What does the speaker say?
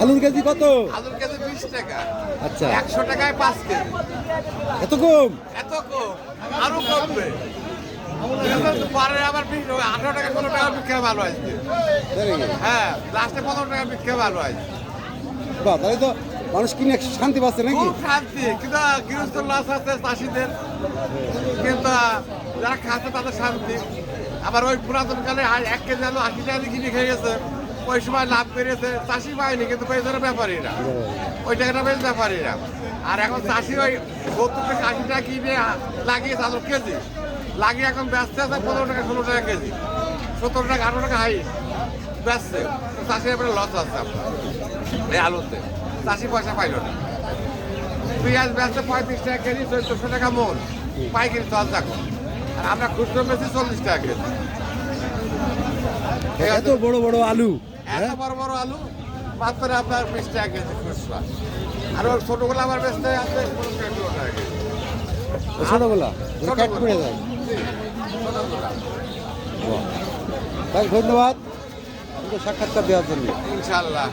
আলুর কেজি কত? আলুর কেজি 20 টাকা। আচ্ছা 100 টাকায় 5 কেজি। এত কম? এত কম, আরো কমবে। পরে আবার 18 টাকা 15 টাকা বিক্রি হয় ভালো আজকে। হ্যাঁ, লাস্টে 15 টাকা বিক্রি হয় ভালো আজকে। বাহ, তাহলে তো মানুষ কিনে শান্তি পাচ্ছে নাকি? খুব শান্তি, কিন্তু গৃহস্থ লস আছে চাষিদের, কিন্তু যারা খাচ্ছে তাদের শান্তি। আবার ওই পুরাতন কালে 1 কেজি আলু 80 টাকা দিয়ে কিনে খেয়ে গেছে, ওই সময় লাভ পেরেছে, চাষি পায়নি কিন্তু পেয়েছে ব্যাপারীরা, ওই টাকাটা পেয়েছে ব্যাপারীরা। আর এখন চাষি ওই 70 টাকা 80 টাকা কিনে লাগিয়েছে আলুর কেজি, লাগিয়ে এখন ব্যস্ত আছে 15 টাকা 16 টাকা কেজি, 17 টাকা 18 টাকা হাই বেচছে। চাষির এবারে লস আছে আপনার এই আলুতে, চাষি পয়সা পাইল না। পেঁয়াজ বেচছে 35 টাকা কেজি, 1400 টাকা মন পাইকারি চল এখন। আর আমরা খুচরো বেশি 40 টাকা কেজি। এত বড় বড় আলু, এত বড় বড় আলু মাত্র আপনার 20 টাকা কেজি খুচরা। আর ওর ছোটগুলো আমার বেচতে আছে 15 টাকা কেজি। ছোটগুলা ক্যাট করে যায়। তাই ধন্যবাদ সাক্ষাৎকার দেওয়ার জন্য। ইনশাল্লাহ।